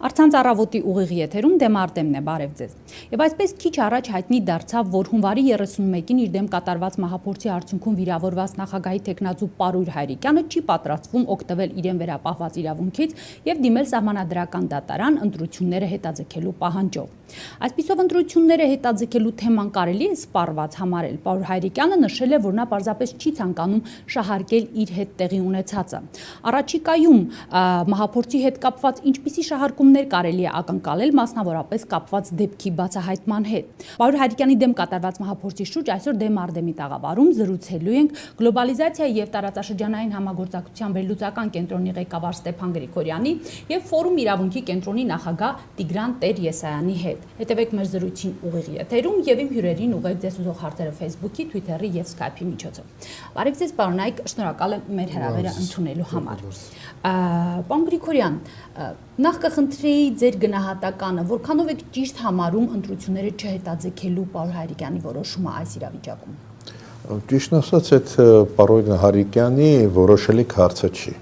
Առցանց առավոտի ուղիղ եթերում դեմ արդեմն է, բարև ձեզ։ Եվ այսպես քիչ առաջ հայտնի դարձավ, որ հունվարի 31-ին իր դեմ կատարված մահափորձի արդյունքում վիրավորված նախագահի տեխնացու Պարույր Հայրիկյանը չի պատրաստվում օգտվել իրեն վերապահված իրավունքից եւ դիմել սահմանադրական դատարան ընտրությունները հետաձգելու պահանջով։ Այսպիսով ընտրությունները հետաձգելու թեման կարելի է սպառված համարել։ Պարույր Հայրիկյանը նշել է, որ նա պարզապես չի ցանկանում շահարկել իր հետ տեղի ունեցածը։ Առաջիկայում մահափորձի հետ կապված ինչպիսի շահարկումներ կարելի է ակնկալել, մասնավորապես կապված դեպքի բացահայտման հետ։ Պարույր Հայրիկյանի դեմ կատարված մահափորձի շուրջ այսօր դեմ արդեմի տաղավարում զրուցելու ենք գլոբալիզացիայի եւ տարածաշրջանային համագործակցության վերլուծական կենտրոնի ղեկավար Ստեփան Գրիգորյանի եւ Ֆորում իրավունքի կենտրոնի նախագահ Տիգրան Տեր-Եսայանի հետ։ Հետևեք մեր զրույցին ուղիղ եթերում եւ իմ հյուրերին ուղղեք ձեզ ուզող հարցերը Facebook-ի, Twitter-ի եւ Skype-ի միջոցով։ Բարև ձեզ, պարոնայք, շնորհակալ եմ մեր հրավերը ընդունելու համար։ Պարոն Գրիգորյան, նախ կխնդրեի ձեր գնահատականը, որքանով եք ճիշտ համարում ընտրությունները չհետաձգելու Պարույր Հայրիկյանի որոշումը այս իրավիճակում։ Ճիշտն ասած, այդ Պարույր Հայրիկյանի որոշելիք հարցը չի։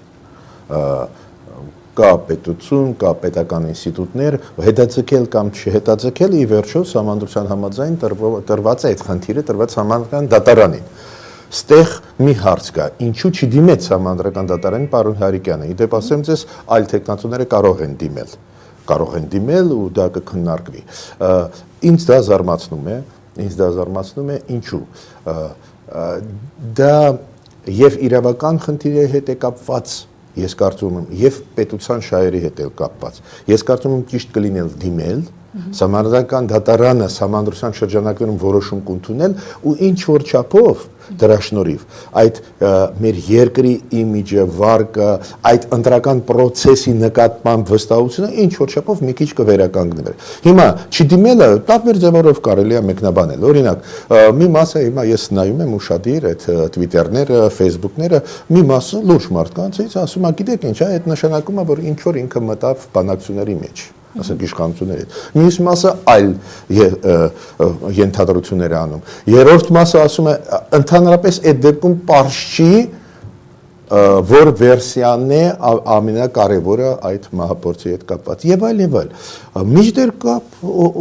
Կա պետություն, կա պետական ինստիտուտներ, հետաձգել կամ չհետաձգել, ի վերջո սահմանադրության համաձայն տրված է այդ խնդիրը, տրված սահմանադրական դատարանին։ Ստեղ մի հարց կա, ինչու չդիմեց սահմանադրական դատարանին Պարույր Հայրիկյանը։ Իդեպ ասեմ ձեզ, այլ տեխնացուները կարող են դիմել ու դա կքննարկվի։ Ինձ դա զարմացնում է, ինչու։ Դա եւ իրավական խնդիրի հետ է կապված, ես կարծում եմ, եւ պետության շահերի հետ է կապված։ Ես կարծում եմ ճիշտ կլինել դիմել, սահմանադրական դատարանը սահմանադրության շրջանակներում որոշում կընդունել ու ինչ որ չափով դրա շնորհիվ այդ մեր երկրի իմիջը, վարկը, այդ ընտրական process-ի նկատմամբ վստահությունը ինչ որ չափով մի քիչ կվերականգնվի։ Հիմա չդիմելը տարբեր ձևերով կարելի է մեկնաբանել։ Օրինակ, մի մասը հիմա ես նայում եմ ուշադիր այդ Twitter-ները, Facebook-ները, մի մասը լուրջ մարդկանցից ասում է, գիտեք ինչ, այդ նշանակում է, որ ինչ որ ինքը մտավ բանակցությունների մեջ։ Ասենք իշխանությունների հետ։ Մյուս մասը այլ ենթադրություններ է անում։ Երրորդ մասը ասում է ընդհանրապես այդ դեպքում պարզ չի, որ վերսիան է ամենակարևորը այդ մահափորձի հետ կապված եւ այլ։ Միջդեռ կա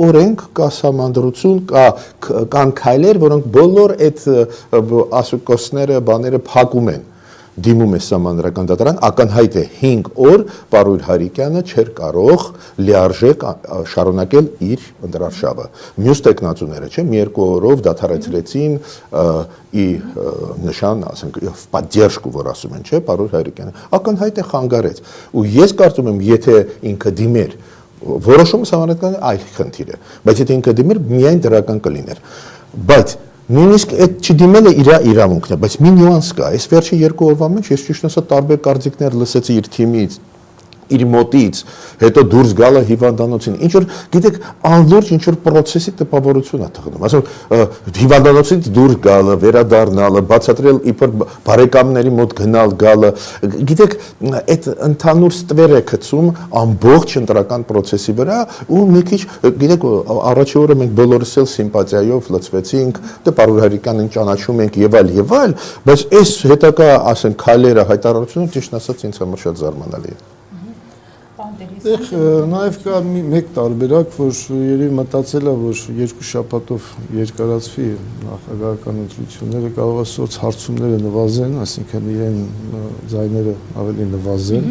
օրենք, կա սահմանադրություն, կան քայլեր, որոնք բոլոր այդ ասուկոսները, բաները փակում են։ Դիմում է սահմանադրական դատարան, ակնհայտ է 5 օր Պարույր Հայրիկյանը չէր կարող լիարժեք շարունակել իր ընտրարշավը։ Մյուս տեխնացուները, չէ, մի երկու օրով դադարեցրեցին ի նշան, ասենք, պատերժку, որ ասում են, չէ, Պարույր Հայրիկյանը։ Ակնհայտ է խանգարեց։ Ու ես կարծում եմ, եթե ինքը դիմեր, որոշումը սահմանադրական այլ խնդիր է, բայց եթե ինքը դիմեր, միայն դրական կլիներ։ Բայց նույնիսկ այդ չդիմելը իր իրավունքն է, բայց մի նյուանս կա։ Այս վերջի 2 օրվա մեջ ես ճիշտ ասած տարբեր կարծիքներ լսեցի իր թիմից, իր մոտից, հետո դուրս գալը հիվանդանոցին։ Ինչ որ, գիտեք, անլուրջ ինչ որ process-ի տպավորություն է թողնում։ Ասում հիվանդանոցից դուրս գալը, վերադառնալը, բացատրել իբր բարեկամների մոտ գնալ գալը, գիտեք, այդ ընդհանուր ստվեր է գցում ամբողջ ընտրական process-ի վրա ու մի քիչ, գիտեք, առաջի օրը մենք բոլորս էլ սիմպաթիայով լցվեցինք, դե Պարույր Հայրիկյանին ճանաչում ենք եւ այլ, բայց այս հետագա, ասենք, քայլերը հայտարարությունը ճիշտ ասած ինձ համար շատ զարմանալի է։ Նաև կա մեկ տարբերակ, որ երևի մտածել է, որ 2 շաբաթով երկարացվի նախագահական ընտրությունները, կարող է սոցհարցումները նվազեն, այսինքն իրեն ձայները ավելի նվազեն։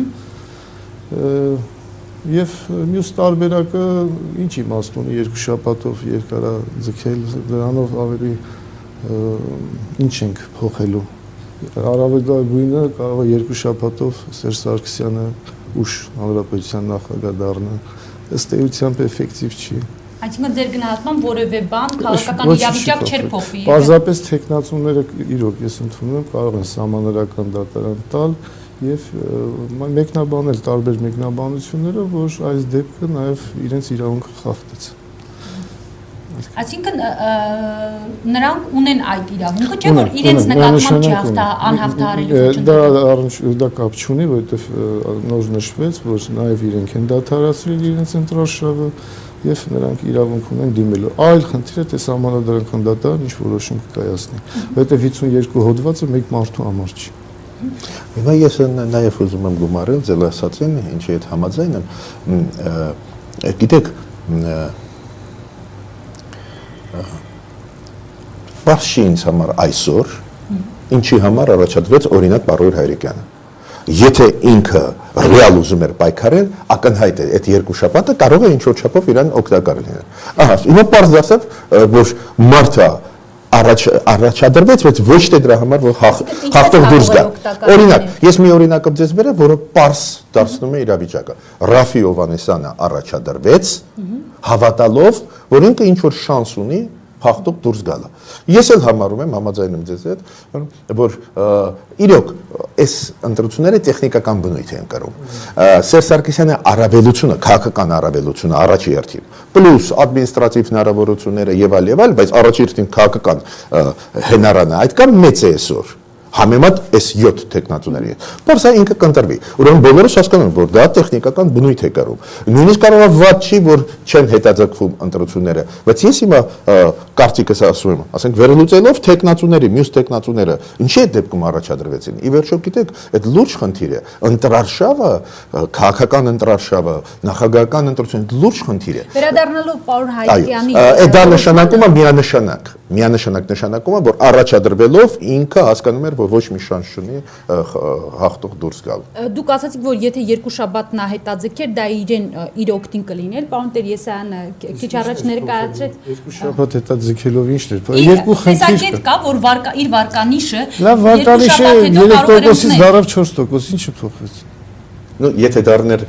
Եվ մյուս տարբերակը ինչ իմաստ ունի 2 շաբաթով երկարաձգել, դրանով ավելի ինչ ենք փոխելու։ Առավելագույնը կարող է 2 շաբաթով Սերժ Սարգսյանը ուշ հանրապետության նախագահ դառնա, ըստ էությամբ էֆեկտիվ չի։ Այսինքն ձեր գնահատմամբ որևէ բան քաղաքական իրավիճակ չէր փոխվի։ Պարզապես տեխնացուները իրոք ես ընդունում եմ կարող են սահմանադրական դատարան տալ եւ մեկնաբանել տարբեր մեկնաբանությունները, որ այս դեպքը նաեւ իրենց իրավունքը խախտեց։ Այսինքն նրանք ունեն այդ իրավունքը, չէ՞ որ իրենց նկատմամբ չի անհավատարելու։ Դա կապ չունի, որովհետեւ նոր նշվեց, որ նաեւ իրենք են դադարացրել իրենց ընտրարշավը եւ նրանք իրավունք ունեն դիմելու։ Այլ խնդիրը թե սահմանադրական դատարան ինչ որոշում կկայացնի, որովհետեւ 52 հոդվածը մեկ մարդու համար չի։ Հիմա ես նաև ուզում եմ գումարել ձեր ասածին, ինչի հետ համաձայն եմ, գիտեք, բարձ չի ինձ համար այսօր, ինչի համար առաջադրվեց օրինակ Պարոյր Հայրիկյանը։ Եթե ինքը ռեալ ուզում էր պայքարել, ակնհայտ է, այդ երկու շաբաթը կարող է ինչ-որ չափով իրան օգտակար լինել։ Ահա, հիմա պարզ դարձավ, որ մարդը առաջադրվեց, բայց ոչ թե դրա համար, որ հաղթող դուրս գա։ Օրինակ, ես մի օրինակը ձեզ բերեմ, որը պարզ դարձնում է իրավիճակը։ Ռաֆի Հովհաննիսյանը առաջադրվեց, հավատալով, որ ինքը ինչ-որ շանս ունի հաղթող դուրս գալը։ Ես էլ համարում եմ, համաձայն եմ ձեզ հետ, որ իրոք այս ընտրությունները տեխնիկական բնույթ են կրում։ Սերժ Սարգսյանի առավելությունը, քաղաքական առավելությունը առաջի հերթին, պլյուս ադմինիստրատիվ հնարավորությունները եւ այլ, բայց առաջի հերթին քաղաքական հնարանը այդքան մեծ է այսօր։ Համեմատ այս 7 տեխնատուների հետ։ Բայց սա ինքը կընտրվի։ Ուրեմն բոլորս հասկանում են, որ դա տեխնիկական բնույթ է կրում։ Նույնիսկ կարող է վատ չի, որ չեն հետաձգվում ընտրությունները, բայց ես հիմա կարծիքս ասում եմ, ասենք վերելուծելով տեխնատուների, մյուս տեխնատուները, ինչի այդ դեպքում առաջադրվեցին։ Ի վերջո գիտեք, այդ լուրջ խնդիր է։ Ընտրարշավը, քաղաքական ընտրարշավը, նախագահական ընտրությունը լուրջ խնդիր է։ Վերադառնալով Պարոն Հայրիկյանի դա նշանակում է միանշանակ նշանակում է, որ առաջադրվելով ինքը հասկանում էր, որ ոչ մի շանս չունի հաղթող դուրս գալ։ Դուք ասացիք, որ եթե երկու շաբաթ նա հետաձգեր, դա իր օգտին կլիներ, պարոն Տեր-Եսայանը քիչ առաջ ներկայացրեց։ Երկու շաբաթ հետաձգելով ինչ էր։ Երկու խնդիր կա, որ իր վարկանիշը լավ վարկանիշը 3%-ից դարավ 4%, ինչը փոխվեց։ Ну, եթե դառներ,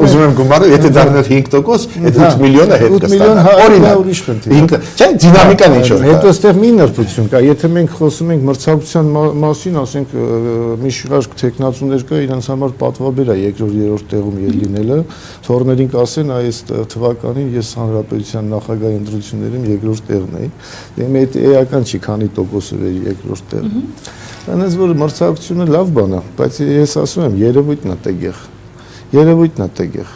ուզում եմ գումարել, եթե դառներ 5%, այդ 8 միլիոնը հետ 8 միլիոն Օրինակ, ուրիշ խնդիր։ չէ, դինամիկան ինչ որ։ Հետո այստեղ մի նրբություն կա, եթե մենք խոսում ենք մրցակցության մասին, ասենք մի շարք տեխնացուներ կա, իրենց համար պատվաբեր է երկրորդ, երրորդ տեղում լինելը, թողներին կասեն, այս թվականին ես հանրապետության նախագահի ընտրություններում երկրորդ տեղն էի։ Դե այդ էական չի, քանի տոկոսը վեր երկրորդ տեղը։ Այնպես որ մրցակցությունը լավ բան է, բայց ես ասում եմ, երևույթն է տեգեղ։ Երևույթն է տեգեղ։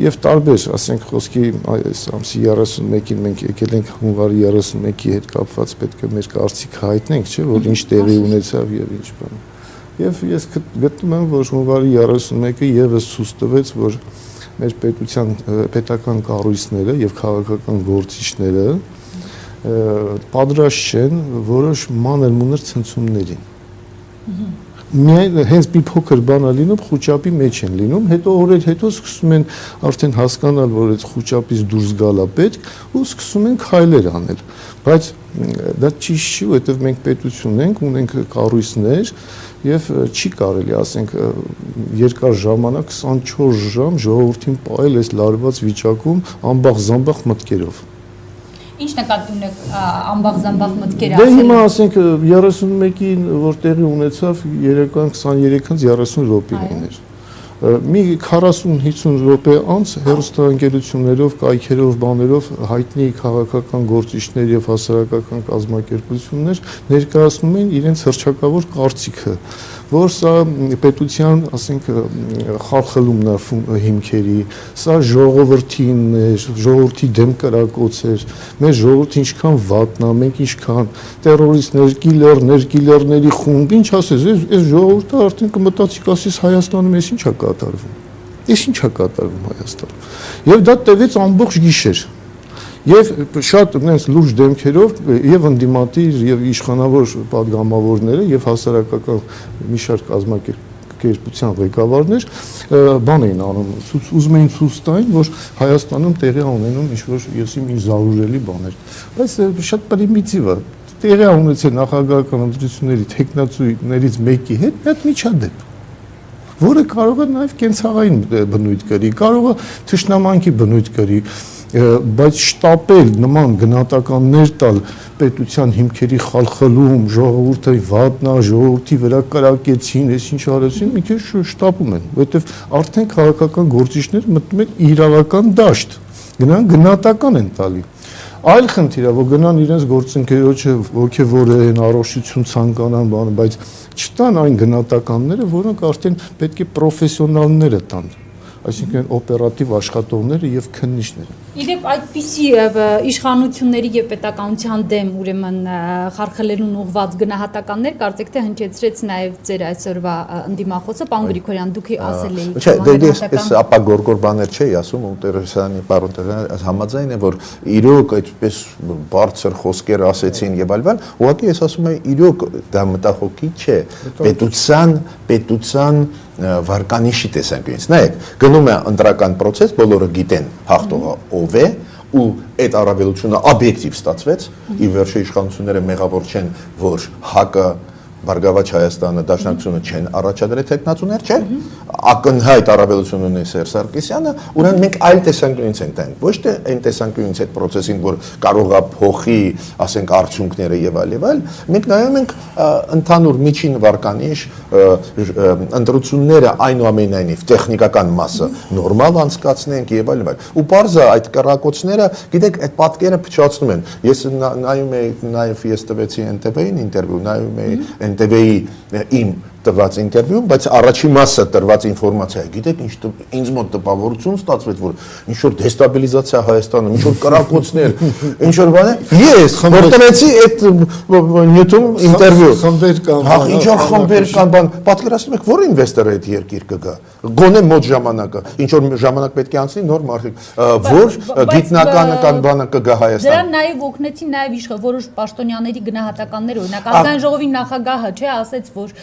Եվ տարբեր, ասենք խոսքի այս ամսի 31-ին մենք եկել ենք հունվարի 31-ի հետ կապված պետք է մեր կարծիքը հայտնենք, չէ՞, որ ինչ տեղի ունեցավ եւ ինչ բան։ Եվ ես գտնում եմ, որ հունվարի 31-ը եւս ցույց տվեց, որ մեր պետական կառույցները եւ քաղաքական գործիչները պատրաստ չեն որոշ մանր-մունր ցնցումներին։ Միայն հենց մի փոքր բան է լինում, խոճապի մեջ են լինում, հետո օրեր հետո սկսում են արդեն հասկանալ, որ այդ խոճապից դուրս գալա պետք ու սկսում են քայլեր անել։ Բայց դա ճիշտ չի, որովհետև մենք պետություն ենք, ունենք կառույցներ եւ չի կարելի, ասենք, երկար ժամանակ 24 ժամ ժողովրդին պահել այս լարված վիճակում ամբախ-զամբախ մտքերով։ Ինչ նկատի ունեք ամբախ-զամբախ մտքերը Դե ասել։ հիմա ասենք 31-ին որ տեղի ունեցավ 23-ից 30 րոպեներ։ Մի 40-50 րոպե անց հեռուստաընկերություններով, կայքերով, բաներով հայտնի քաղաքական գործիչներ եւ հասարակական կազմակերպություններ ներկայացնում են իրենց հռչակավոր կարծիքը, որ սա պետության, ասենք, խարխլումն է հիմքերի, սա ժողովրդին էր, ժողովրդի դեմ կրակոց էր, մեր ժողովուրդը ինչքան վատն է, մենք ինչքան տերորիստներ, կիլերների խումբ, ինչ ասես, այս ժողովուրդը արդեն կմտածի, կասես Հայաստանում էս ինչ է կատարվում։ Էս ինչ է կատարվում Հայաստանում։ Եվ դա տևեց ամբողջ գիշեր։ Եվ շատ այնպես լուրջ դեմքերով եւ ընդդիմադիր եւ իշխանավոր падգամավորները եւ հասարակական մի շարք կազմակերպության ղեկավարներ բան էին անում, ուզում էին ցույց տային, որ Հայաստանում տեղի ունենում ինչ-որ եսի մի զարուրելի բաներ։ Բայց շատ պրիմիտիվ է։ Տեղի ունեցել նախագահական ընտրությունների տեխնացուներից մեկի հետ մի հատ միջադեպ, որը կարող է նաեւ կենցաղային բնույթ կրի, կարող է թշնամանքի բնույթ կրի, բայց շտապել նման գնահատականներ տալ պետության հիմքերի խալխլում, ժողովուրդի վատնա, ժողովրդի վրա կրակեցին, այս ինչ արեցին, մի քիչ շտապում են, որովհետև արդեն քաղաքական գործիչները մտնում են իրավական դաշտ, գնահատական են տալի։ Այլ խնդիր է, որ գնան իրենց գործընկերոջը ոգևորեն, առողջություն ցանկանան, բան, բայց չտան այն գնահատականները, որոնք արդեն պետք է պրոֆեսիոնալները տան, այսինքն օպերատիվ աշխատողները եւ քննիչները։ Իդեպ այդպիսի իշխանությունների եւ պետականության դեմ ուրեմն խարխլելուն ուղված գնահատականներ կարծեք թե հնչեցրեց նաեւ ձեր այսօրվա ընդդիմախոսը պարոն Գրիգորյան դուք ասել եք Չէ, դե ես ապա գորգոր բաներ չի ասում ու Տերեսյանի պարոն Տերեսյանը համաձայն է որ իրոք այդպես բարձր խոսքեր ասեցին եւ այլն, ուղղակի ես ասում եմ իրոք դա մտահոգի չէ պետության վարկանիշի տեսանկյունից։ Նայեք, գնում է ընտրական process, բոլորը գիտեն հաղթողը ով է ու այդ առավելությունը օբյեկտիվ ստացվեց, ի վերջո իշխանությունները մեղավոր չեն, որ ՀԱԿ-ը Բարգավաճ Հայաստանը Դաշնակցությունը չեն առաջադրել տեխնացուներ, չէ՞։ Ակնհայտ առավելություն ունի Սերժ Սարգսյանը, ուրեմն մենք այլ տեսանկյունից ենք տանք, ոչ թե այն տեսանկյունից այդ process-ին, որ կարող է փոխի, ասենք, արդյունքները եւ այլ, մենք նայում ենք ընդհանուր միջին վարկանիշ, ընտրությունները այնուամենայնիվ տեխնիկական մասը նորմալ անցկացնենք եւ այլ։ Ու բարձա այդ կռակոցները, գիտեք, այդ պատկերը փչացնում են։ Ես նայում եի նաեւ ես տվեցի NTV-ին ինտերվյու, նայում եի NTV-ի իմ տված ինտերվյու, բայց առաջին մասը տրված ինֆորմացիա, գիտեք, ինձ մոտ տպավորություն ստացվեց, որ ինչ որ դեստաբիլիզացիա Հայաստանում, ինչ որ կռակոցներ, ինչ որ բաներ, ես խնդրեցի այդ նյութում ինտերվյու։ Խմբեր կան։ Հա, ինչ որ խմբեր կան, բան, պատկերացնում եք, որ ինվեստորը այդ երկիր կգա։ Գոնե մոտ ժամանակը, ինչ որ ժամանակ պետք է անցնի նոր մարդիկ, որ գիտնականը կան բանը կգա Հայաստան։ Դրան նաև օգնեցին նաև որոշ պաշտոնյաների գնահատականներ, օրինակ ազգային ժողովի նախագահը չէ ասեց, որ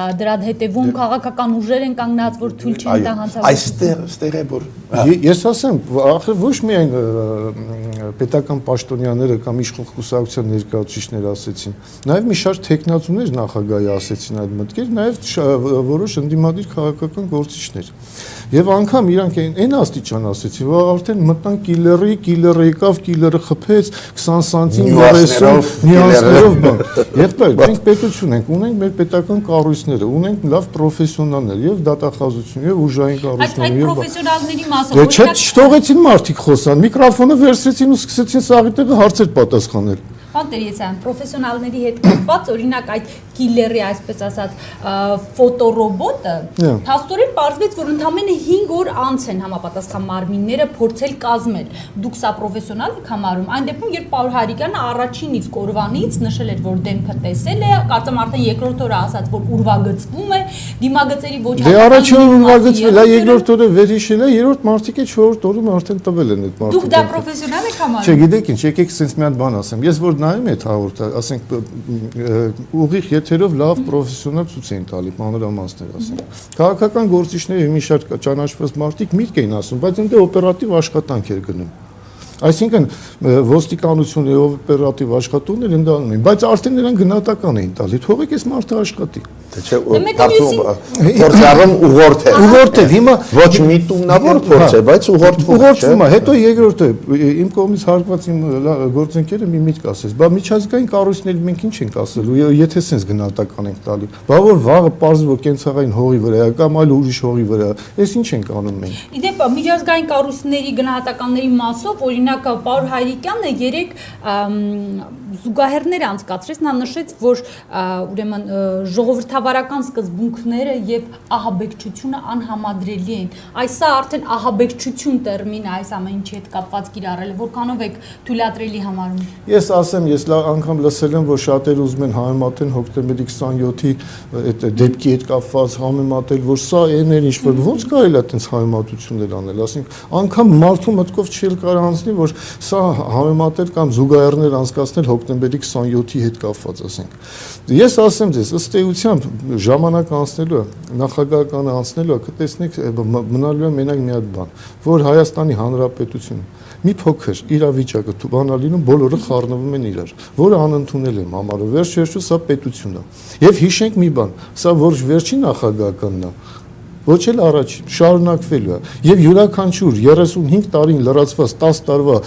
դրա հետևում քաղաքական ուժեր են կանգնած, որ թույլ չեն տա հանցավորություն։ Այստեղ է որ Ես ասեմ, ախր ոչ միայն պետական պաշտոնյաները կամ իշխող կուսակցության ներկայացուցիչները ասեցին, նաև մի շարք տեխնացուներ նախագահի ասեցին այդ մտքեր, նաև որոշ ընդդիմադիր քաղաքական գործիչներ։ Եվ անգամ իրանք այն աստիճան ասեցին, որ արդեն մտան կիլերը եկավ, կիլերը խփեց 20 սանտիմ 30 նյուանսներով բան։ Եղբայր, մենք պետություն ենք, ունենք մեր պետական կառույցները, ունենք լավ պրոֆեսիոնալներ եւ դատախազություն եւ ուժային կառույցներ։ Այդ պրոֆեսիոնալների մասը Դե չէ, չթողեցին մարդիկ խոսան, միկրոֆոնը վերցրեցին ու սկսեցին սաղի տեղը հարցեր պատասխանել։ Պարոն Տերեսյան, պրոֆեսիոնալների հետ կապված, օրինակ այդ կիլերի, այսպես ասած, ֆոտոռոբոտը, փաստորեն պարզվեց, որ ընդամենը 5 օր անց են համապատասխան մարմինները փորձել կազմել։ Դուք սա պրոֆեսիոնալ եք համարում, այն դեպքում, երբ Պարոն Հարիկյանը առաջին իսկ օրվանից նշել էր, որ դեմքը տեսել է, կարծեմ արդեն երկրորդ օրը ասաց, որ ուրվագծվում է, դիմագծերի ոչ Դե առաջին օրը ուրվագծվել է, երկրորդ օրը վերհիշել է, երրորդ մարտիկը 4-րդ օրում արդեն տվել են այդ մարտիկը։ Դուք դա պրոֆեսիոնալ եք համարում։ Չէ, գիտեք ինչ, եկեք sense մի հատ բան ասեմ։ Ես որ նայում եմ այդ հաղորդը, ասենք ուղիղ եթերով լավ պրոֆեսիոնալ ցույց էին տալի, մանրամասներ ասենք։ Քաղաքական գործիչները մի շարք ճանաչված մարդիկ միտք էին ասում, բայց ընդ օպերատիվ աշխատանք էր գնում։ Այսինքն ոստիկանությունը եւ օպերատիվ աշխատողները ընդանում են, բայց արդեն նրանք գնահատական էին տալի։ Թողեք այս մարդը աշխատի։ Թե չէ, փորձառում ուղղորդ է։ Ուղղորդ է, հիմա ոչ միտումնավոր փորձ է, բայց ուղղորդվում է։ Հետո երկրորդը իմ կողմից հարկված իմ գործընկերը մի միտք ասեց, բա միջազգային կառույցների մենք ինչ ենք ասելու, եթե sense գնահատական ենք տալի։ Բա որ վաղը պարզ որ կենցաղային հողի վրա է կամ այլ ուրիշ հողի վրա, այս ինչ ենք անում մենք։ Իդեպ միջազգային կառույցների գնահատականների մասով, օրինակ Պարոն Հայրիկյանը երեք զուգահեռներ անցկացրեց, նա նշեց, որ ուրեմն ժողովրդավարական սկզբունքները եւ ահաբեկչությունը անհամադրելի են։ Այսա արդեն ահաբեկչություն տերմինը այս ամեն ինչի հետ կապված կիրառել է, որքանով եք թույլատրելի համարում։ Ես ասեմ, ես անգամ լսել եմ, որ շատերը ուզում են համեմատեն հոկտեմբերի 27-ի այդ դեպքի հետ կապված համեմատել, որ սա այն էր ինչ որ ոնց կարելի է այդպես համեմատություններ անել, ասենք անգամ մարդու մտքով չի կարող անցնի, որ սա համեմատել կամ զուգահեռներ անցկացնել հոկտեմբերի 27-ի հետ կապված, ասենք։ Ես ասեմ ձեզ, ըստ էության ժամանակ անցնելու, նախագահականը անցնելու, կտեսնեք մնալու է մենակ մի հատ բան, որ Հայաստանի Հանրապետությունը մի փոքր իրավիճակը բանալինում բոլորը խառնվում են իրար, որը անընդունել եմ համարում, վերջ-վերջում սա պետությունն է։ Եվ հիշենք մի բան, սա ոչ վերջին նախագահականն է, ոչ էլ առաջին, շարունակվելու է։ Եվ յուրաքանչյուր 35 տարին լրացված 10 տարվա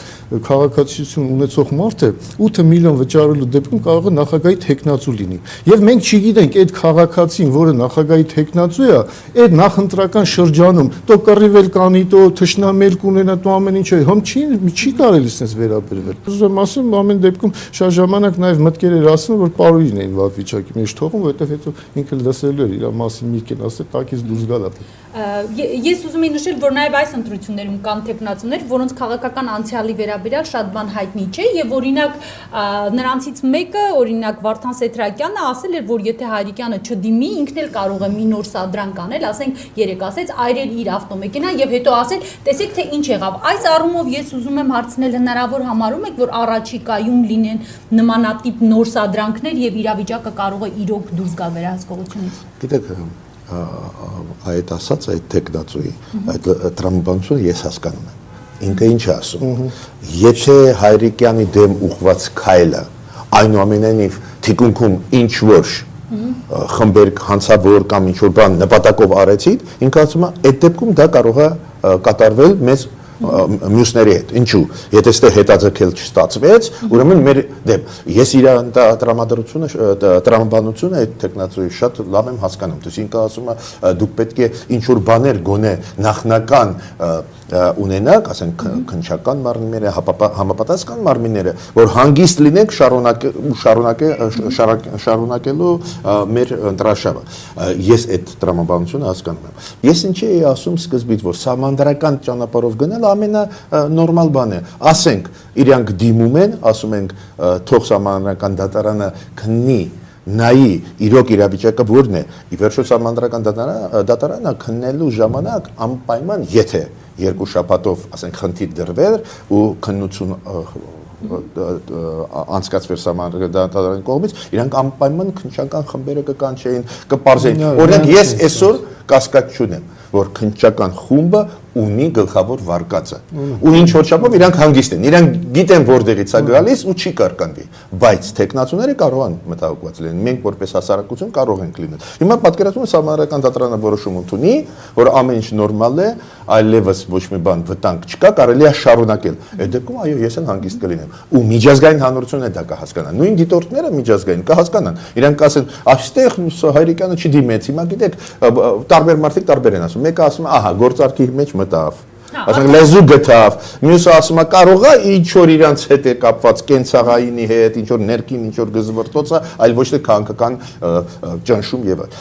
քաղաքացիություն ունեցող մարդը 8 միլիոն վճարելու դեպքում կարող է նախագահի տեխնացու լինի։ Եվ մենք չգիտենք այդ քաղաքացին, որը նախագահի տեխնացու է, այդ նախընտրական շրջանում տո կռիվել կանի, տո թշնամել կունենա, տո ամեն ինչ, համ չի կարելի sense վերաբերվել։ Ուզում եմ ասեմ, ամեն դեպքում շատ ժամանակ նաև մտքեր էր ասում, որ պարույրին էին վատ վիճակի մեջ թողում, որովհետև հետո ինքը լսելու էր իր մասին մի կեն ասել, տակից դուրս գալ նկատի։ Ես ուզում եմ նշել, որ նաև այս ընտրություններում կան տեխնացուներ, որոնց քաղաքական անցյալի վերաբերյալ շատ բան հայտնի չէ, եւ օրինակ նրանցից մեկը, օրինակ Վարդան Սեթրակյանը ասել էր, որ եթե Հայրիկյանը չդիմի, ինքն էլ կարող է մի նոր սադրանք անել, ասենք երեք ասեց, այրել իր ավտոմեքենան եւ հետո ասել, տեսեք թե ինչ եղավ։ Այս առումով ես ուզում եմ հարցնել, հնարավոր համարում եք, որ առաջիկայում լինեն նմանատիպ նոր սադրանքներ եւ իրավիճակը կարող է իրոք դուրս գալ վերահսկողությունից։ Գիտեք, այդ ասած այդ տեխնացուի, այդ տրամաբանությունը ես հասկանում եմ։ Ինքը ինչ է ասում։ Եթե Հայրիկյանի դեմ ուղղված քայլը այնուամենայնիվ թիկունքում ինչ որ խմբեր հանցավոր կամ ինչ որ բան նպատակով արեցին, ինքը ասում է, այդ դեպքում դա կարող է կատարվել մեզ մյուսների հետ։ Ինչու՞։ Եթե ստե հետաձգել չստացվեց, ուրեմն մեր դեմ ես իր տրամադրությունը, տրամաբանությունը այդ տեխնացուի շատ լավ եմ հասկանում։ Դուք ինքը ասում է, դուք պետք է ինչ որ բաներ գոնե նախնական ունենաք, ասենք քննչական մարմինները, համապատասխան մարմինները, որ հանգիստ լինեք շարունակելու մեր ընտրաշավը։ Ես այդ տրամաբանությունը հասկանում եմ։ Ես ինչի էի ասում սկզբից, որ սահմանադրական ճանապարհով գնալ ամենանորմալ բան է։ Ասենք, իրանք դիմում են, ասում ենք, թող սահմանադրական դատարանը քննի նայի իրոք իրավիճակը որն է։ Ի վերջո սահմանադրական դատարանը քննելու ժամանակ անպայման եթե երկու շաբաթով, ասենք, խնդիր դրվեր ու քննություն անցկացվեր սահմանադրական կողմից, իրանք անպայման քննչական խմբերը կկանչեին, կպարզեին։ Օրինակ ես այսօր կասկած չունեմ, որ քննչական խումբը ունի գլխավոր վարկածը։ Ու ինչ որ չափով իրանք հանգիստ են։ Իրանք գիտեն որտեղից է գալիս ու չի կարկանվի։ Բայց տեխնացուները կարող են մտահոգված լինել։ Մենք որպես հասարակություն կարող ենք լինել։ Հիմա պատկերացնում եք սահմանադրական դատարանը որոշում ունի, որ ամեն ինչ նորմալ է, այլևս ոչ մի բան վտանգ չկա, կարելի է շարունակել։ Այդ դեպքում այո, ես էլ հանգիստ կլինեմ։ Ու միջազգային հանրությունը դա կհասկանա։ Նույն դիտորդները միջազգային կհասկանան։ Իրանք կասեն, այստեղ Հայրիկյանը չդիմեց։ Հիմա գիտեք, տարբեր մարդիկ տարբեր են ասում։ Մեկը ասում է, ահա, գործարքի մեջ մտավ։ Ասենք լեզու գտավ, մյուսը ասում է կարող է ինչ որ իրանց հետ է կապված կենցաղայինի հետ, ինչ որ ներքին, ինչ որ գզվրտոց է, այլ ոչ թե քաղաքական ճնշում եւ այլ։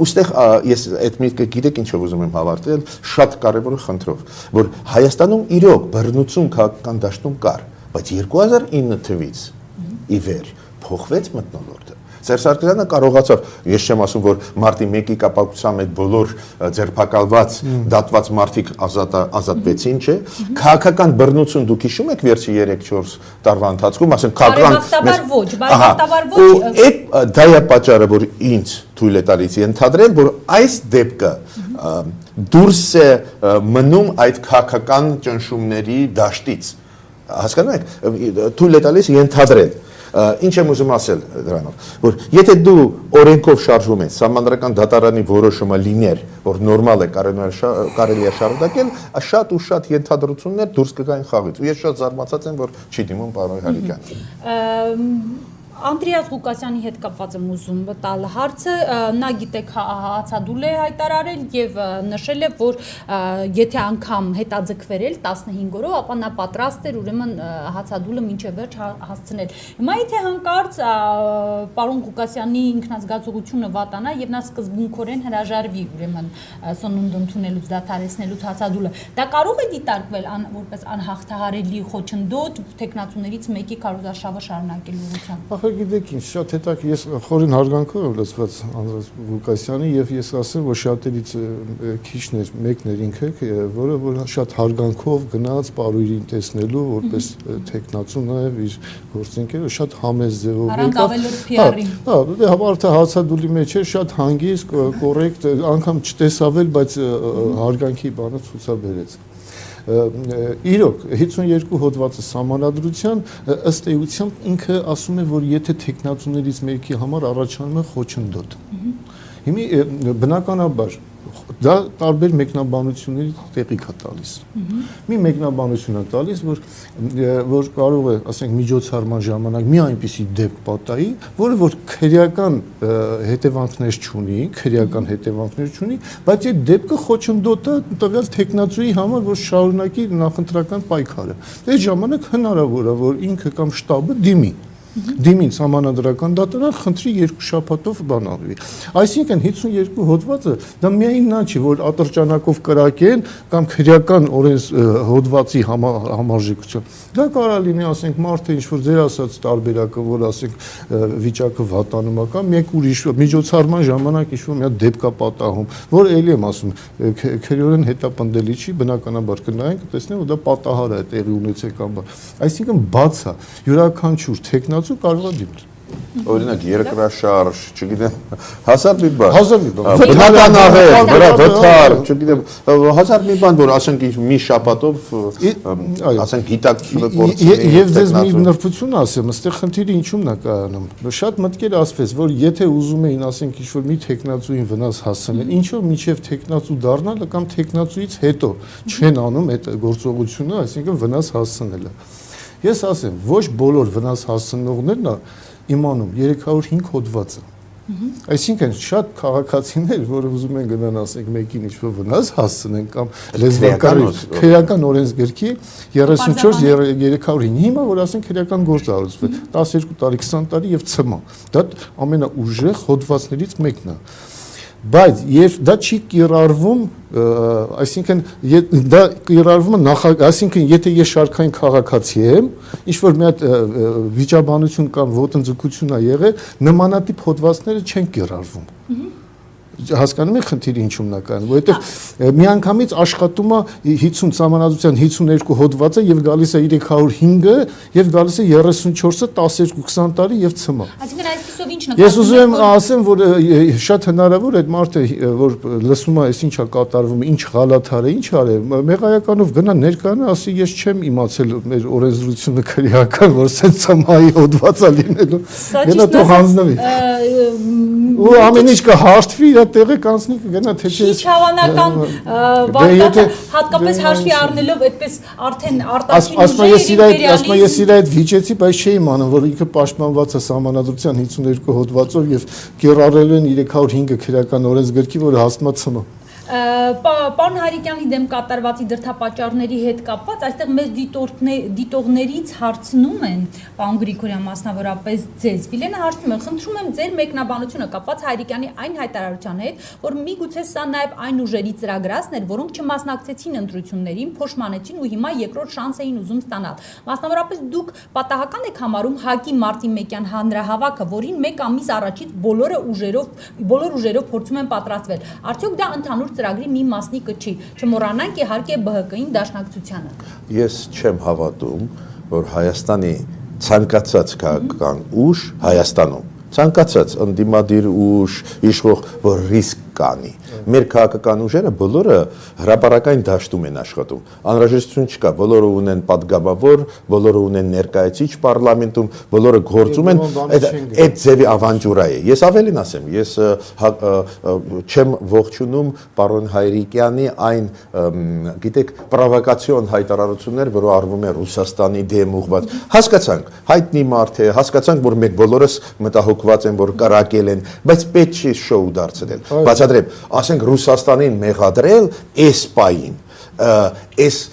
Ոստեղ ես այդ միտքը գիտեք ինչ ուզում եմ հավարտել, շատ կարեւոր խնդրով, որ Հայաստանում իրոք բռնություն քաղաքական դաշտում կար, բայց 2009 թվականից ի վեր փոխվեց մթնոլորտը։ Սերժ Սարգսյանը կարողացավ, ես չեմ ասում, որ մարտի 1-ի կապակցությամբ այդ բոլոր ձերբակալված, դատված մարդիկ ազատվեցին, չէ։ Քաղաքական բռնություն դուք հիշում եք վերջի 3-4 տարվա ընթացքում, ասենք բարեբախտաբար ոչ, բարեբախտաբար ոչ։ Ու դա է պատճառը, որ ինձ թույլ է տալիս ենթադրել, որ այս դեպքը դուրս է մնում այդ քաղաքական ճնշումների դաշտից։ Հասկանում եք, թույլ է տալիս ենթադրել։ Ինչ եմ ուզում ասել դրանով, որ եթե դու օրենքով շարժվում ես, սահմանադրական դատարանի որոշումը լիներ, որ նորմալ է կարելի է շարունակել, շատ ու շատ ենթադրություններ դուրս կգային խաղից։ Ու ես շատ զարմացած եմ, որ չի դիմում պարոն Հայրիկյանին։ Անդրեաս Ղուկասյանի հետ կապված եմ ուզում տալ հարցը, նա գիտեք հացադուլ է հայտարարել եւ նշել է, որ եթե անգամ հետաձգվեր 15 օրով, ապա նա պատրաստ էր ուրեմն հացադուլը մինչև վերջ հասցնել։ Հիմա եթե հանկարծ պարոն Ղուկասյանի ինքնազգացողությունը վատանա եւ նա սկզբունքորեն հրաժարվի ուրեմն սնունդ ընդունելուց դադարեցնելուց հացադուլը, դա կարող է դիտարկվել որպես անհաղթահարելի խոչընդոտ տեխնացուներից մեկի քարոզարշավը շարունակելու ուղղությամբ։ Գիտեք ինչ, շատ հետաքրքիր, ես խորին հարգանքով եմ լսված Անդրեաս Ղուկասյանի եւ ես ասեմ, որ շատերից քիչներ մեկն էր ինքը, որը շատ հարգանքով գնաց Պարույրին տեսնելու, որպես տեխնացու նաեւ իր գործընկերը շատ համեզ ձևով եկավ։ Հա, արդեն հացադուլի մեջ էր, շատ հանգիստ, կոռեկտ, անգամ չտեսավել, բայց հարգանքի բանը ցուցաբերեց։ Իրոք 52 հոդվածը սահմանադրության ըստ էության ինքը ասում է, որ եթե տեխնացուներից մեկի համար առաջանում է խոչընդոտ։ Հիմա բնականաբար դա տարբեր մեկնաբանությունների տեղիք է տալիս։ Մի մեկնաբանություն է տալիս, որ կարող է, ասենք, միջոցառման ժամանակ մի այնպիսի դեպք պատահի, որը որ քրեական հետևանքներ չունի, բայց այդ դեպքը խոչընդոտ է տվյալ տեխնացուի համար, որ շարունակի նախընտրական պայքարը։ Այդ ժամանակ հնարավոր է, որ ինքը կամ շտաբը դիմի։ Դիմին համանadrական դատարան խնդրի 2 շաբաթով բան արվի։ Այսինքն 52 հոդվածը դա միայն նա չի, որ ատրճանակով կրակեն կամ քրեական օրենս հոդվածի համարժեքություն։ Դա կարող է լինի, ասենք, մարդը ինչ որ ձեր ասած տարբերակը, որ ասենք վիճակը վատանում է կամ մեկ ուրիշ միջոցառման ժամանակ ինչ որ մի հատ դեպք է պատահում, որ էլի եմ ասում, քրեորեն հետապնդելի չի, բնականաբար կնայենք, տեսնենք, որ դա պատահար է տեղի ունեցել կամ բան։ Այսինքն բաց է, յուրաքանչյուր տեխնացու կարող է դիմել։ Օրինակ երկրաշարժ, չգիտեմ, հազար մի բան։ Բնական աղեր, վրա վթար, չգիտեմ, հազար մի բան, որ ասենք մի շաբաթով, ասենք գիտակցությունը կորցնի։ Եվ ձեզ մի նրբություն ասեմ, այստեղ խնդիրը ինչումն է կայանում։ Շատ մտքեր ասվեց, որ եթե ուզում էին, ասենք, ինչ-որ մի տեխնացուին վնաս հասցնել, ինչով մինչև տեխնացու դառնալը կամ տեխնացուից հետո չեն անում այդ գործողությունը, այսինքն վնաս հասցնելը։ Ես ասեմ, ոչ բոլոր վնաս հասցնողներն իմանում 305 հոդվածը։ Այսինքն շատ քաղաքացիներ, որ ուզում են գնան, ասենք, մեկին ինչ-որ վնաս հասցնեն կամ լեզվականի քրեական օրենսգրքի 34-309 հիմա, որ ասենք քրեական գործ արարեցվել 12 տարի, 20 տարի եւ ցմա։ Դա ամենաուժեղ հոդվածներից մեկն է։ Բայց եւ դա չի կիրառվում, այսինքն դա կիրառվում է այսինքն եթե ես շարքային քաղաքացի եմ, ինչ որ մի հատ վիճաբանություն կամ ոտնձգություն է եղել, նմանատիպ հոդվածները չեն կիրառվում։ Հասկանում եք խնդիրը ինչումն է կայանում, որովհետև միանգամից աշխատում է 50 սահմանադրության 52 հոդվածը եւ գալիս է 305-ը եւ գալիս է 34-ը 12-20 տարի եւ ցմա։ Այսինքն այսպեսով ինչ նկատի։ Ես ուզում եմ ասեմ, որ շատ հնարավոր է այդ մարդը, որ լսում է, այս ինչա կատարվում, ինչ գալաթար է, ինչ արել, մեղայականով գնա ներկանա, ասի ես չեմ իմացել մեր օրենսդրությունը քրեական, որ սենց ցմայի հոդվածա լինելու։ Գնա թող հանձնվի։ Ու ամեն ինչ կհարթվի, իր տեղը կանցնի կգնա թե չէ։ Չի հավանական վարկածը հատկապես հաշվի առնելով այդպես արդեն արտաքին ասма ես իր այդ վիճեցի, բայց չէի իմանում, որ ինքը պաշտպանված է սահմանադրության 52 հոդվածով եւ կիրառել են 305-ը քրեական օրենսգրքի, որը հասմացում է։ Պարոն Հարիկյանի դեմ կատարվածի դրդապատճառների հետ կապված այստեղ մեծ դիտողներից հարցնում են, պարոն Գրիգորյան մասնավորապես ձեզ, Վիլենը հարցնում է, խնդրում եմ ձեր մեկնաբանությունը կապված Հարիկյանի այն հայտարարության հետ, որ միգուցե սա նաև այն ուժերի ծրագրածն էր, որոնք չմասնակցեցին ընտրություններին, փոշմանեցին ու հիմա երկրորդ շանս էին ուզում ստանալ։ Մասնավորապես դուք պատահական եք համարում ՀԱԿ-ի մարտի 1-յան հանրահավաքը, որին մեկ ամիս առաջից բոլոր ուժերով փորձում են պատրաստվել։ Արդյոք դա ընդհանուր ծրագրի մի մասնիկը չի, չմոռանանք իհարկե ԲՀԿ-ին դաշնակցությանը։ Ես չեմ հավատում, որ Հայաստանի ցանկացած քաղաքական ուժ Հայաստանում ցանկացած ընդդիմադիր ուժ իշխող որ ռիսկ կանի։ Մեր քաղաքական ուժերը բոլորը հրապարակային դաշտում են աշխատում։ Անհրաժեշտություն չկա, բոլորը ունեն падգամավոր, բոլորը ունեն ներկայացիչ պարլամենտում, բոլորը գործում են, այդ ձևի ավանտյուրա է։ Ես ավելին ասեմ, ես չեմ ողջունում պարոն Հայրիկյանի այն, գիտեք, պրովոկացիոն հայտարարություններ, որը արվում է Ռուսաստանի դեմ ուղղված։ Հասկացանք, հայտնի մարդ է, հասկացանք, որ մենք բոլորս մտահոգված են, որ կրակել են, բայց պետք չի շոու դարձնել։ Բացատրեմ, ասենք Ռուսաստանին մեղադրել էս պային, էս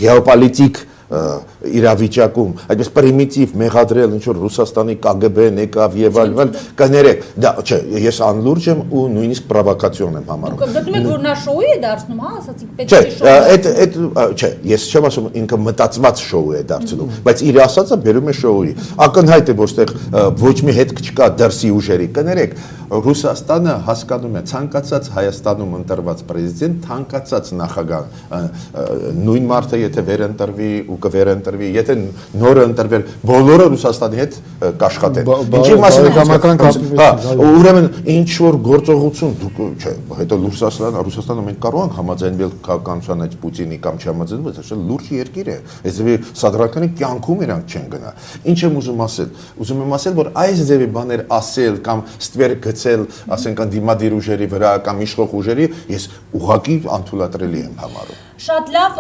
գեոպոլիտիկ իրավիճակում, այդպես պրիմիտիվ մեղադրել ինչ որ Ռուսաստանի ԿԳԲ-ն եկավ եւ այլն, կներեք, դա չէ, ես անլուրջ եմ ու նույնիսկ պրովոկացիոն եմ համարում։ Դուք գտնում եք, որ նա շոու է դարձնում, հա, ասացիք պետք է շոու։ Չէ, ես չեմ ասում ինքը մտածված շոու է դարձնում, բայց իր ասածը բերում է շոուի։ Ակնհայտ է, որ ստեղ ոչ մի հետք չկա դրսի ուժերի, կներեք, Ռուսաստանը հասկանում է ցանկացած Հայաստանում ընտրված պրեզիդենտ, ցանկացած նախագահ, նույն մարդը եթե վերընտրվի ու կվերընտրվի, եթե նորը ընտրվել, բոլորը Ռուսաստանի հետ կաշխատեն։ Ինչի մասին է կամական, հա, ուրեմն ինչ որ գործողություն դուք, չէ, հետո Ռուսաստանը մենք կարող ենք համաձայնվել քաղաքականության այդ Պուտինի կամ չհամաձայնվել, դա լուրջ երկիր է։ Այսինքն Սադրականի կյանքում իրանք չեն գնա։ Ինչ եմ ուզում ասել։ Ուզում եմ ասել, որ այս ձևի բաներ ասել կամ ստվեր գցել, ասենք անդիմադիր ուժերի վրա կամ իշխող ուժերի, ես ուղղակի անթույլատրելի եմ համարում։ Շատ լավ,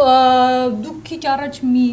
դուք քիչ առաջ մի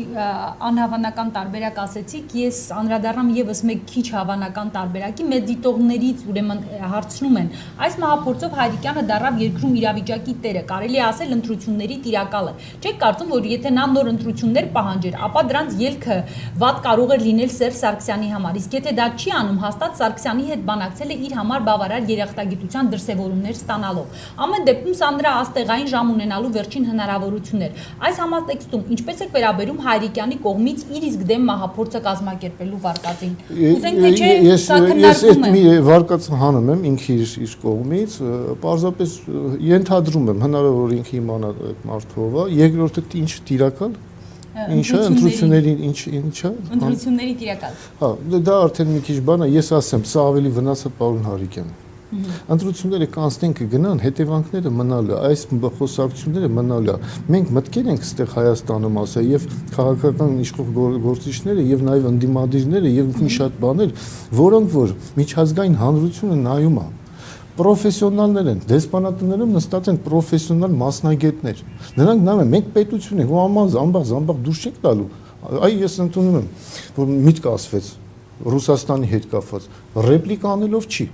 անհավանական տարբերակ ասեցիք, ես անդրադառնամ եւս մեկ քիչ հավանական տարբերակի, մեր դիտողներից ուրեմն հարցնում են, այս մահափորձով Հայրիկյանը դառավ երկրում իրավիճակի տերը, կարելի է ասել ընտրությունների տիրակալը։ Չեք կարծում, որ եթե նա նոր ընտրություններ պահանջեր, ապա դրանց ելքը վատ կարող էր լինել Սերժ Սարգսյանի համար, իսկ եթե դա չի անում, հաստատ Սարգսյանի հետ բանակցել է իր համար բավարար երախտագիտության դրսևորումներ ստանալով։ Ամեն դեպքում սա նրա աստեղային ժամ ունենալու վերջին հնարավորությունն էր։ Այս համատեքստում ինչպես է վերաբերում Հայրիկյանի կողմից իր իսկ դեմ մահափորձը կազմակերպելու վարկածին։ Ուզենք թե չէ, սա քննարկում է։ Մի վարկածը հանում եմ ինքը իր կողմից, պարզապես ենթադրում եմ հնարավոր ինքը իմանա այդ մարդովը, երկրորդը ինչ տիրակալ Ինչա ընտրությունների ինչա ընտրությունների տիրակալ։ Հա, դա արդեն մի քիչ բան է, ես ասեմ, սա ավելի վնաս է Պարոն Հարիկյանը։ Ընտրությունները կանցնեն կգնան, հետևանքները մնալու, այս խոսակցությունները մնալու։ Մենք մտքեր ենք այստեղ Հայաստանում ասա եւ քաղաքական իշխող գործիչները եւ նաեւ ընդդիմադիրները եւ մի շատ բաներ, որոնք որ միջազգային հանրությունը նայում է պրոֆեսիոնալներ են, դեսպանատներում նստած են պրոֆեսիոնալ մասնագետներ։ Նրանք նայում են, մենք պետություն ենք, ու ամբողջ դուրս չենք տալու։ Այ ես ընդունում եմ, որ միտք ասվեց Ռուսաստանի հետ կապված, ռեպլիկա անելով չի։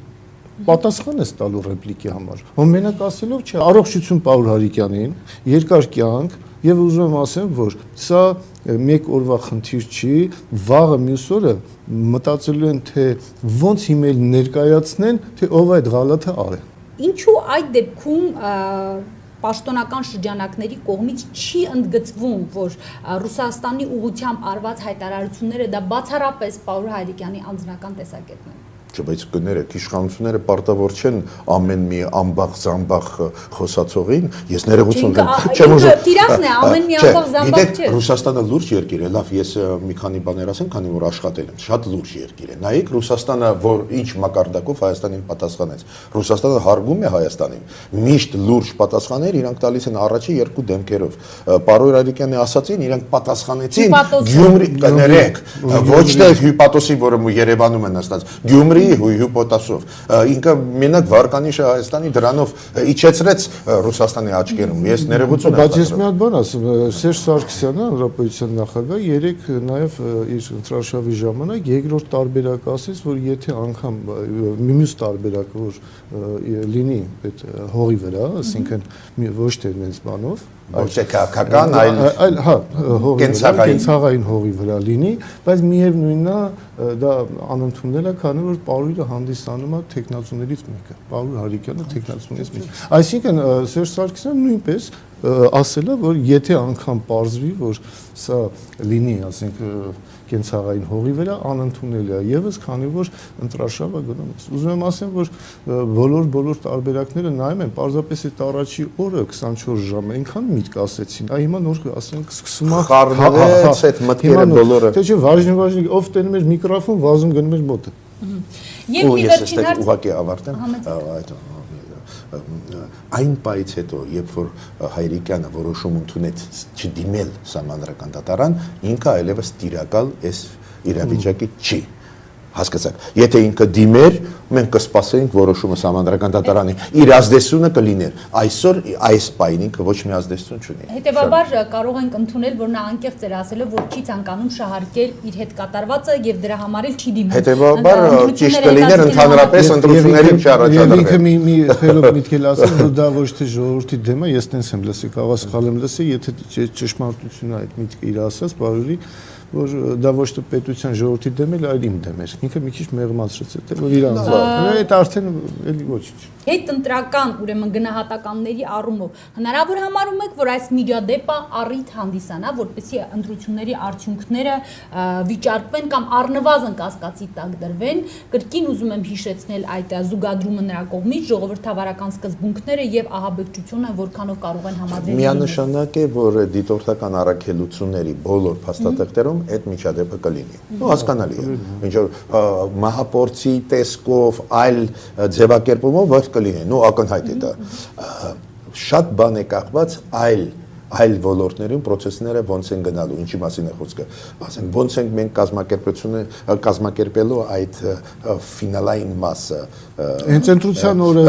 Պատասխան է տալու ռեպլիկի համար։ Ու մենակ ասելով չէ, առողջություն Պաուլ Հարիկյանին, երկար կյանք եւ ուզում եմ ասեմ, որ սա մեկ օրվա խնդիր չի, վաղը մյուս օրը մտածելու են թե ոնց հիմել ներկայացնեն, թե ով այդ գալաթը արե։ Ինչու այդ դեպքում պաշտոնական շրջանակների կողմից չի ընդգծվում, որ Ռուսաստանի ուղղությամբ արված հայտարարությունները դա բացառապես Պաուլ Հայրիկյանի անձնական տեսակետն է։ Բայց կներեք, իշխանությունները պարտավոր չեն ամեն մի ամբախ-զամբախ խոսացողին, ես ներողություն չեմ ուզում։ Տիրախն է, ամեն մի ամբախ-զամբախ չէ։ Ռուսաստանը լուրջ երկիր է, լավ, ես մի քանի բաներ ասեմ, քանի որ աշխատել եմ, շատ լուրջ երկիր է։ Նայեք, Ռուսաստանը, որ ինչ մակարդակով Հայաստանին պատասխանեց։ Ռուսաստանը հարգում է Հայաստանին, միշտ լուրջ պատասխաներ իրանք տալիս են առաջի երկու դեմքերով։ Պարոն Հարիկյանի ասացին, իրանք պատասխանեցին Գյումրի, կներեք, ոչ թե հյուպատոսի, որը Երևանում է նստած, Գյումրի հյուպոտասով ինքը մենակ վարկանիշը Հայաստանի դրանով իջեցրեց Ռուսաստանի աչքերում ես ներողություն եմ բայց ես մի հատ բան ասեմ Սերժ Սարգսյանը հանրապետության նախագահ երեք նաև իր ընտրաշավի ժամանակ երկրորդ տարբերակ ասեց որ եթե անգամ մյուս տարբերակը որ լինի այդ հողի վրա ասինքն ոչ թե նենց բանով ոչ թե քաղաքական այլ հա կենցաղային հողի վրա լինի բայց միևնույնն է դա անընդունել է քանի որ Պարույրը հանդիսանում է տեխնացուներից մեկը Պարույր Հարիկյանը տեխնացուներից մեկը այսինքն Սերժ Սարգսյանը նույնպես ասել է որ եթե անգամ պարզվի որ սա լինի ասենք կենցաղային հողի վրա անընդունելի է եւս քանի որ ընտրաշավը գնում է ուզում եմ ասեմ որ բոլոր տարբերակները նայում են պարզապես այդ առաջի օրը 24 ժամ այնքան միտք ասեցին այ հիմա նոր ասենք սկսում է խառնվեց այդ մտքերը բոլորը թե չէ վաժնի ով տենում էր միկրոֆոն վազում գնում էր մոտը եւ մի վերջին հարց ուղղակի ավարտեմ այդ այն պայից հետո երբ որ Հայրիկյանը որոշում ընդունեց չդիմել Սահմանադրական դատարան ինքը այլևս տիրակալ այս իրավիճակի չի հասկացաք եթե ինքը դիմեր մենք կսպասեինք որոշումը Սահմանադրական դատարանի իր ազդեցությունը կլիներ այսօր այս պայն ինքը ոչ մի ազդեցություն չունի հետեւաբար կարող ենք ընդունել որ նա անկեղծ էր ասելով որ չի ցանկանում շահարկել իր հետ կատարվածը եւ դրա համար էլ չի դիմում հետեւաբար ճիշտ կլիներ ընդհանրապես ընտրություններին չառաջադրել ինքը մի խելոք միտք էլ ասել որ դա ոչ թե ժողովրդի դեմ է ես տենց եմ լսի կարող սխալ եմ լսի եթե ճշմարտությունը այդ միտքը իր ասած բարի որ դա ոչ թե պետության ժողովրդի դեմ է, այլ իմ դեմ է։ Ինքը մի քիչ մեղմացրեց այդ, որ իր անձնական։ Այդ արդեն էլի ոչինչ։ Հետ ընտրական, ուրեմն գնահատականների առումով հնարավոր համարում եք, որ այս միջադեպը առիթ հանդիսանա, որպեսզի ընտրությունների արդյունքները վիճարկվեն կամ առնվազն կասկածի տակ դրվեն։ Կրկին ուզում եմ հիշեցնել այդ զուգադրումը նրա կողմից ժողովրդավարական սկզբունքները եւ ահաբեկչությունը որքանով կարող են համադրել։ Միանշանակ է, որ դիտորդական առաքելությունների բոլոր փաստաթղթերում այդ միջադեպը կլինի։ Ու հասկանալի է։ Ինչ որ մահապորցի տեսքով այլ ձևակերպումով ոչ կլինի։ Ու ակնհայտ է դա։ Շատ բան է կախված այլ ոլորտներում process-ները ոնց են գնալու, ինչի մասին է խոսքը։ Ասենք ոնց ենք մենք կազմակերպելու այդ ֆինալային մասը։ Հենց ընտրության օրը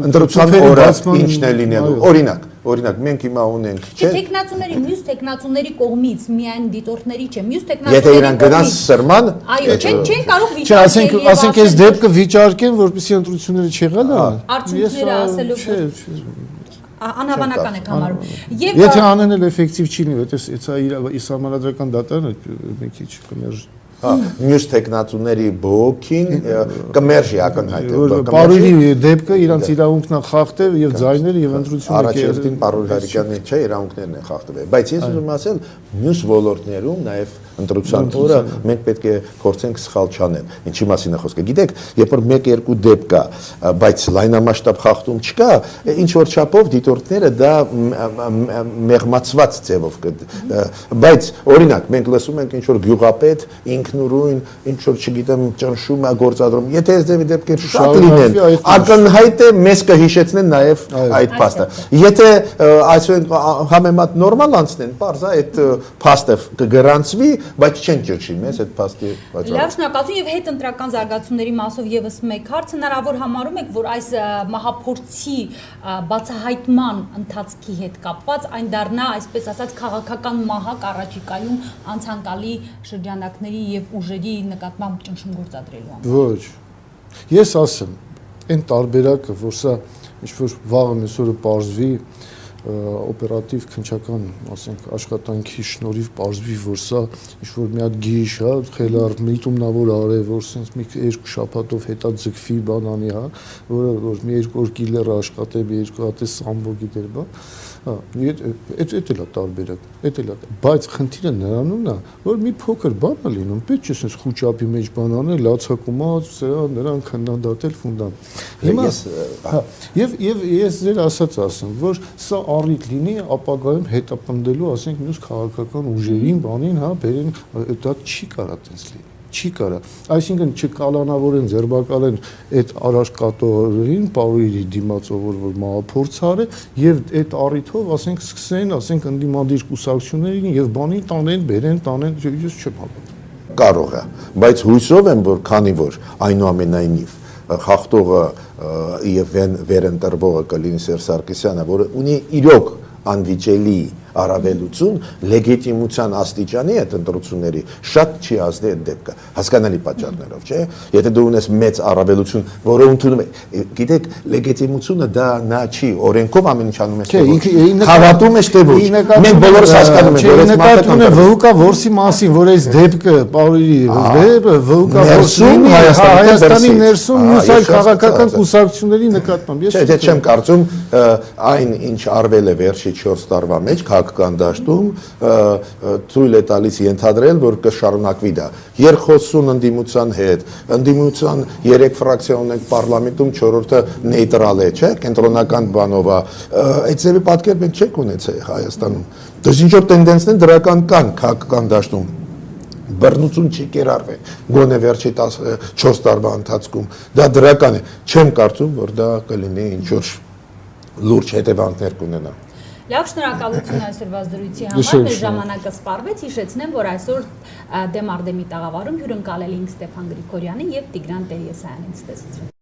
ընտրության օրը ինչն է լինելու։ Օրինակ օրինակ մենք հիմա ունենք, Չէ, տեխնացուների, մյուս տեխնացուների կողմից միայն դիտորդների չէ, մյուս տեխնացուների եթե իրանք գնան սրման, այո, չեն կարող Չէ, ասենք այս դեպքը վիճարկեն, որպեսզի ընտրությունները չեղան անեն։ Արդյունքները ասելով անհավանական եք համարում։ Եվ Եթե անեն էլ էֆեկտիվ չի լինի, որտեղ իր համանդրական դատարանը մի քիչ կմերժ։ մյուս տեխնատուների բողոքին կմերժի ակնհայտել։ Պարույրի դեպքը իրանց իրավունքն է խախտել եւ ձայները եւ ընտրությունը Առաջերտին Պարույր Հարիկյանի չէ, իրավունքներն են խախտվել։ Բայց ես ուզում ասել, մյուս ոլորտներում նաեւ ընտրության օրը մենք պետք է փորձենք սխալ չանել։ Ինչի մասին է խոսքը։ Գիտեք, երբ որ 1-2 դեպք կա, բայց լայնամասշտաբ խախտում չկա, ինչ որ չափով դիտորդները դա մեղմացված ձևով բայց օրինակ մենք լսում ենք ինչ որ գյուղապետ ինքնուրույն ինչ որ չգիտեմ ճնշում է գործադրում եթե այս ձևի դեպքեր շատ լինեն ակնհայտ է մեզ կհիշեցնեն նաև այդ փաստը եթե այսօր համեմատ նորմալ անցնեն բարձա այդ փաստը կգրանցվի բայց չեն ճնշի մեզ այդ փաստի պատճառով Լավ շնորհակալություն եւ հետ ընտրական զարգացումների մասով եւս մեկ հարց հնարավոր համարում եք որ այս մահափորձի բացահայտման ընթացքի հետ կապված այն դառնա այսպես ասած քաղաքական մահակ առաջիկայում անցանկալի շրջանակների եւ ուժերի նկատմամբ ճնշում գործադրելու համար Ոչ ես ասեմ այն տարբերակը որ սա ինչ որ վաղը մեսօրը պարզվի օպերատիվ քնչական, ասենք, աշխատանքի շնորհիվ պարզվի, որ սա ինչ-որ մի հատ գիշ, հա, խելառ միտումնավոր արև, որ sense մի 2 շաբաթով հետա ձգվի բանանի, հա, որը որ մի 2 օր կիլերը աշխատե, մի 2 հատ սամբո գիտեր, բա, հա, այդ էլ է տարբերակ, այդ էլ է, բայց խնդիրը նրանումն է, որ մի փոքր բան է լինում, պետք չէ sense խուճապի մեջ բան անել, լացակումած, սա նրան քննադատել ֆունդան։ Հիմա, հա, եւ ես ձեր ասած ասեմ, որ սա առիթ լինի ապագայում հետապնդելու, ասենք, մյուս քաղաքական ուժերին, բանին, հա, բերեն, դա չի կարա տես լինի, չի կարա։ Այսինքն չկալանավորեն, ձերբակալեն այդ առաջկատորին, Պարույրի դիմացով, որ մահափորձար է, եւ այդ առիթով, ասենք, սկսեն, ասենք, ընդդիմադիր կուսակցություններին եւ բանին տանեն, բերեն, տանեն, ես չեմ հավատում։ Կարող է, բայց հույսով եմ, որ քանի որ այնուամենայնիվ խախտողը եւ վերընտրվողը կլինի Սերժ Սարգսյանը, որը ունի իրոք անվիճելի առավելություն լեգիտիմության աստիճանի այդ ընտրությունների շատ չի ազդի այդ դեպքը հասկանալի պատճառներով չէ եթե դու ունես մեծ առավելություն որը ընդունում է գիտեք լեգիտիմությունը դա նա չի օրենքով ամեն ինչ անում ես հավատում ես թե ոչ մենք բոլորս հասկանում ենք որ այս մարդը վհուկա որսի մասին որ այս դեպքը Պարույրի դեպքը վհուկա որսի Հայաստանի ներսում մյուս այլ քաղաքական կուսակցությունների նկատմամբ ես չեմ կարծում այն ինչ արվել է վերջի 4 տարվա մեջ քաղաքական դաշտում թույլ է տալիս ենթադրել, որ կշարունակվի դա։ Երկխոսություն ընդդիմության հետ, ընդդիմության 3 ֆրակցիա ունենք պարլամենտում, 4-րդը նեյտրալ է, չէ՞, կենտրոնական բանով է։ Այդ ձևի պատկեր մենք չենք ունեցել Հայաստանում։ Դες ինչ որ տենդենսներ դրական կան քաղաքական դաշտում։ Բռնություն չի կերարվել գոնե վերջի 4 տարվա ընթացքում դա դրական է չեմ կարծում որ դա կլինի ինչ որ լուրջ հետևանքներ կունենա Լավ շնորհակալություն այսօրվա զրույցի համար մեր ժամանակը սպառվեց հիշեցնեմ որ այսօր Դեմարդեմի տաղավարում հյուրընկալել էինք Ստեփան Գրիգորյանին եւ Տիգրան Տերեսյանին ցտեսություն